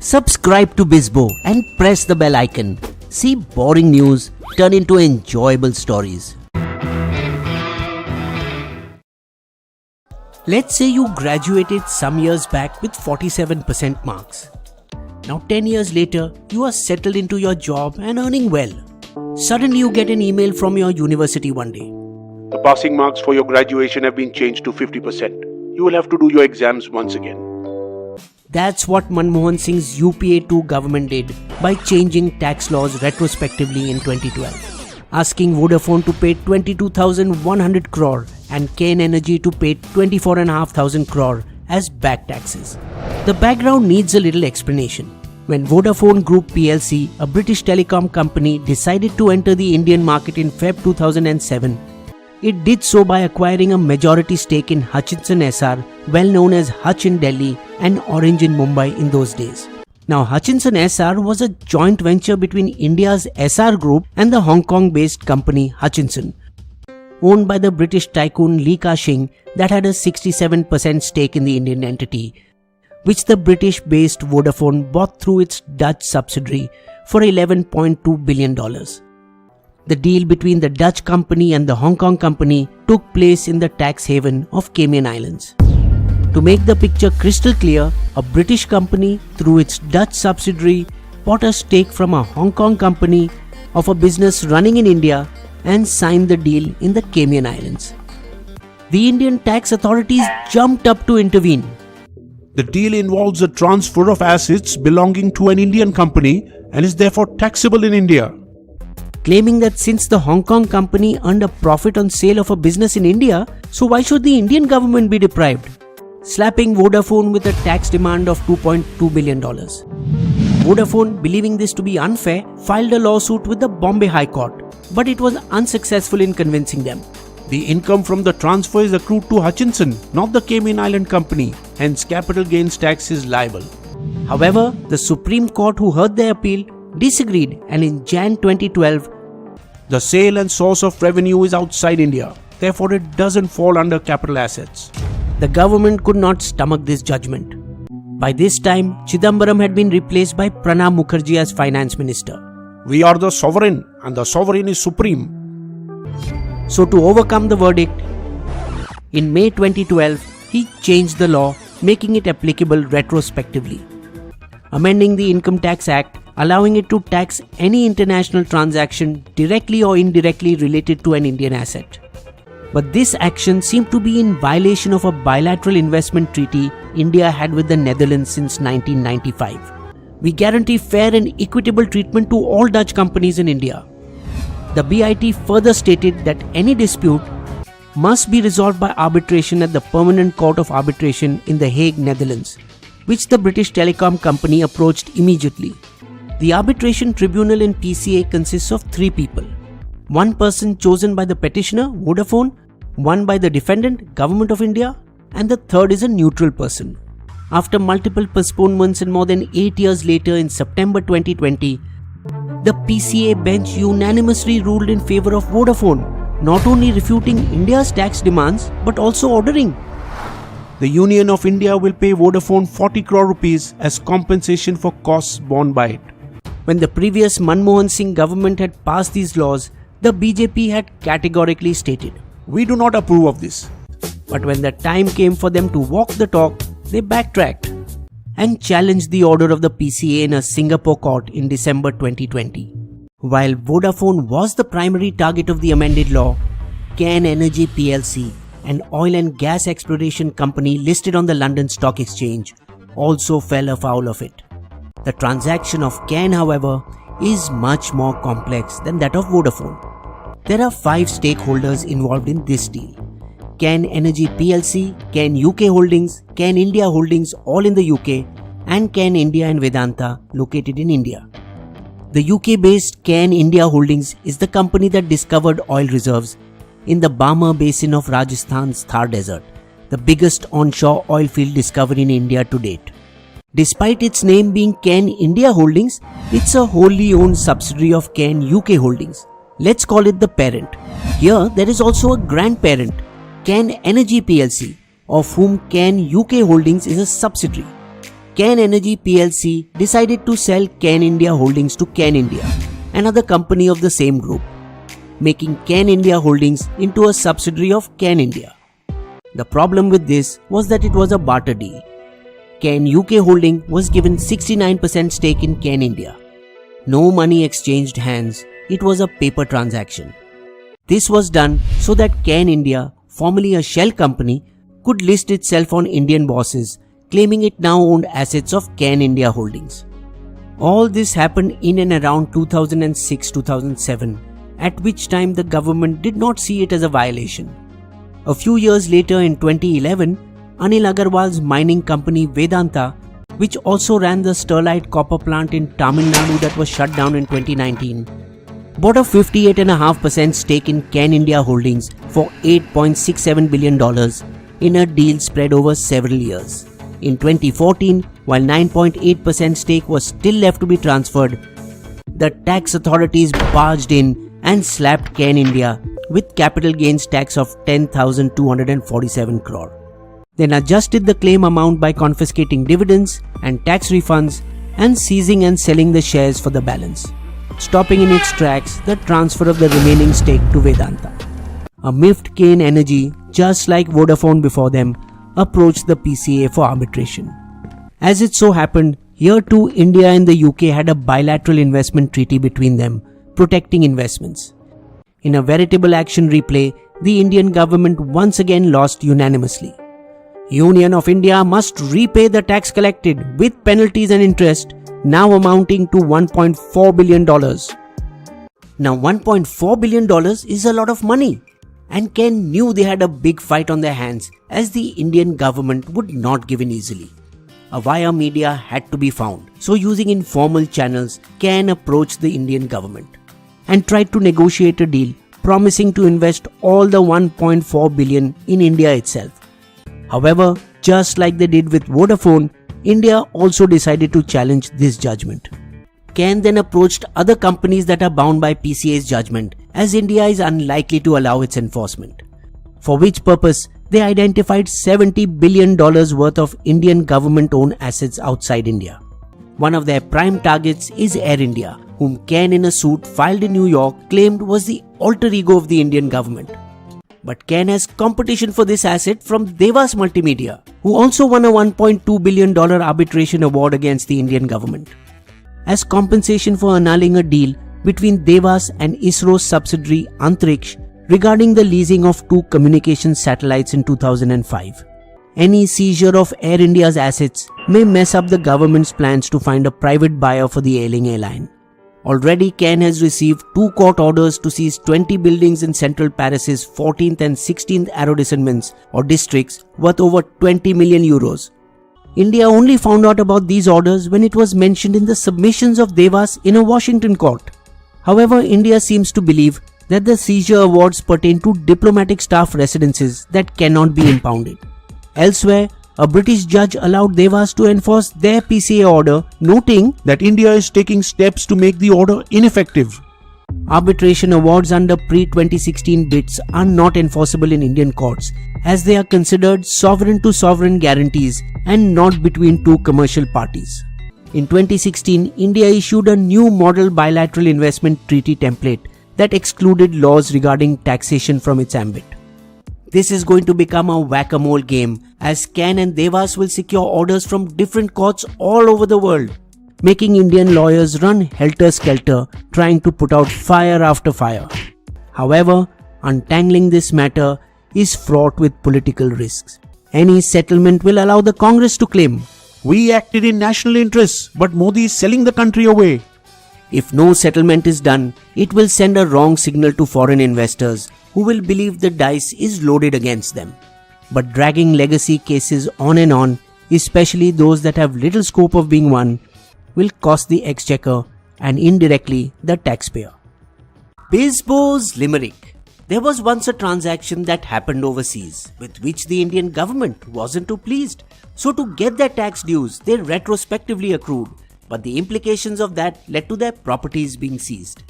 Subscribe to Bizbo and press the bell icon. See boring news turn into enjoyable stories. Let's say you graduated some years back with 47% marks. Now 10 years later, you are settled into your job and earning well. Suddenly you get an email from your university one day. The passing marks for your graduation have been changed to 50%. You will have to do your exams once again. That's what Manmohan Singh's UPA-2 government did by changing tax laws retrospectively in 2012, asking Vodafone to pay 22,100 crore and Cairn Energy to pay 24,500 crore as back taxes. The background needs a little explanation. When Vodafone Group PLC, a British telecom company, decided to enter the Indian market in Feb 2007, it did so by acquiring a majority stake in Hutchison SR, well known as Hutch in Delhi and Orange in Mumbai in those days. Now, Hutchison SR was a joint venture between India's SR Group and the Hong Kong-based company Hutchison, owned by the British tycoon Lee Ka-shing, that had a 67% stake in the Indian entity, which the British-based Vodafone bought through its Dutch subsidiary for $11.2 billion. The deal between the Dutch company and the Hong Kong company took place in the tax haven of Cayman Islands. To make the picture crystal clear, a British company through its Dutch subsidiary bought a stake from a Hong Kong company of a business running in India and signed the deal in the Cayman Islands. The Indian tax authorities jumped up to intervene. The deal involves a transfer of assets belonging to an Indian company and is therefore taxable in India, claiming that since the Hong Kong company earned a profit on sale of a business in India, so why should the Indian government be deprived? Slapping Vodafone with a tax demand of $2.2 billion. Vodafone, believing this to be unfair, filed a lawsuit with the Bombay High Court, but it was unsuccessful in convincing them. The income from the transfer is accrued to Hutchison, not the Cayman Island company, hence capital gains tax is liable. However, the Supreme Court, who heard the appeal, disagreed, and in Jan 2012, the sale and source of revenue is outside India, therefore it doesn't fall under capital assets. The government could not stomach this judgment. By this time, Chidambaram had been replaced by Pranab Mukherjee as finance minister. We are the sovereign and the sovereign is supreme. So to overcome the verdict, in May 2012, he changed the law, making it applicable retrospectively, amending the Income Tax Act, allowing it to tax any international transaction directly or indirectly related to an Indian asset. But this action seemed to be in violation of a bilateral investment treaty India had with the Netherlands since 1995. We guarantee fair and equitable treatment to all Dutch companies in India. The BIT further stated that any dispute must be resolved by arbitration at the Permanent Court of Arbitration in The Hague, Netherlands, which the British telecom company approached immediately. The arbitration tribunal in PCA consists of 3 people. One person chosen by the petitioner, Vodafone, one by the defendant, Government of India, and the third is a neutral person. After multiple postponements and more than 8 years later in September 2020, the PCA bench unanimously ruled in favor of Vodafone, not only refuting India's tax demands but also ordering the Union of India will pay Vodafone 40 crore rupees as compensation for costs borne by it. When the previous Manmohan Singh government had passed these laws, the BJP had categorically stated, "We do not approve of this." But when the time came for them to walk the talk, they backtracked and challenged the order of the PCA in a Singapore court in December 2020. While Vodafone was the primary target of the amended law, Cairn Energy PLC, an oil and gas exploration company listed on the London Stock Exchange, also fell afoul of it. The transaction of Cairn, however, is much more complex than that of Vodafone. There are 5 stakeholders involved in this deal: Cairn Energy PLC, Cairn UK Holdings, Cairn India Holdings, all in the UK, and Cairn India and Vedanta, located in India. The UK-based Cairn India Holdings is the company that discovered oil reserves in the Barmer Basin of Rajasthan's Thar Desert, the biggest onshore oil field discovery in India to date. Despite its name being Cairn India Holdings, it's a wholly owned subsidiary of Cairn UK Holdings. Let's call it the parent. Here, there is also a grandparent, Cairn Energy PLC, of whom Cairn UK Holdings is a subsidiary. Cairn Energy PLC decided to sell Cairn India Holdings to Cairn India, another company of the same group, making Cairn India Holdings into a subsidiary of Cairn India. The problem with this was that it was a barter deal. Cairn UK Holding was given 69% stake in Cairn India. No money exchanged hands, it was a paper transaction. This was done so that Cairn India, formerly a shell company, could list itself on Indian bourses, claiming it now owned assets of Cairn India Holdings. All this happened in and around 2006-2007, at which time the government did not see it as a violation. A few years later in 2011, Anil Agarwal's mining company Vedanta, which also ran the Sterlite copper plant in Tamil Nadu that was shut down in 2019, bought a 58.5% stake in Cairn India Holdings for $8.67 billion in a deal spread over several years. In 2014, while 9.8% stake was still left to be transferred, the tax authorities barged in and slapped Cairn India with capital gains tax of 10,247 crore. Then adjusted the claim amount by confiscating dividends and tax refunds and seizing and selling the shares for the balance, stopping in its tracks the transfer of the remaining stake to Vedanta. A miffed Cairn Energy, just like Vodafone before them, approached the PCA for arbitration. As it so happened, here too India and the UK had a bilateral investment treaty between them, protecting investments. In a veritable action replay, the Indian government once again lost unanimously. Union of India must repay the tax collected with penalties and interest, now amounting to $1.4 billion. Now $1.4 billion is a lot of money, and Cairn knew they had a big fight on their hands as the Indian government would not give in easily. A wire media had to be found, so using informal channels, Cairn approached the Indian government and tried to negotiate a deal promising to invest all the $1.4 billion in India itself. However, just like they did with Vodafone, India also decided to challenge this judgment. Cairn then approached other companies that are bound by PCA's judgment, as India is unlikely to allow its enforcement. For which purpose, they identified $70 billion worth of Indian government-owned assets outside India. One of their prime targets is Air India, whom Cairn in a suit filed in New York claimed was the alter ego of the Indian government. But Cairn has competition for this asset from Devas Multimedia, who also won a $1.2 billion arbitration award against the Indian government, as compensation for annulling a deal between Devas and ISRO's subsidiary Antariksh regarding the leasing of 2 communication satellites in 2005. Any seizure of Air India's assets may mess up the government's plans to find a private buyer for the ailing airline. Already, Cairn has received 2 court orders to seize 20 buildings in central Paris's 14th and 16th arrondissements or districts worth over 20 million euros. India only found out about these orders when it was mentioned in the submissions of Devas in a Washington court. However, India seems to believe that the seizure awards pertain to diplomatic staff residences that cannot be impounded. Elsewhere, a British judge allowed Devas to enforce their PCA order, noting that India is taking steps to make the order ineffective. arbitration awards under pre-2016 bids are not enforceable in Indian courts, as they are considered sovereign-to-sovereign guarantees and not between 2 commercial parties. In 2016, India issued a new model bilateral investment treaty template that excluded laws regarding taxation from its ambit. This is going to become a whack-a-mole game, as Cairn and Devas will secure orders from different courts all over the world, making Indian lawyers run helter-skelter trying to put out fire after fire. However, untangling this matter is fraught with political risks. Any settlement will allow the Congress to claim, "We acted in national interests, but Modi is selling the country away." If no settlement is done, it will send a wrong signal to foreign investors who will believe the dice is loaded against them. But dragging legacy cases on and on, especially those that have little scope of being won, will cost the exchequer and indirectly the taxpayer. Bizbo's Limerick. There was once a transaction that happened overseas with which the Indian government wasn't too pleased. So to get their tax dues, they retrospectively accrued, but the implications of that led to their properties being seized.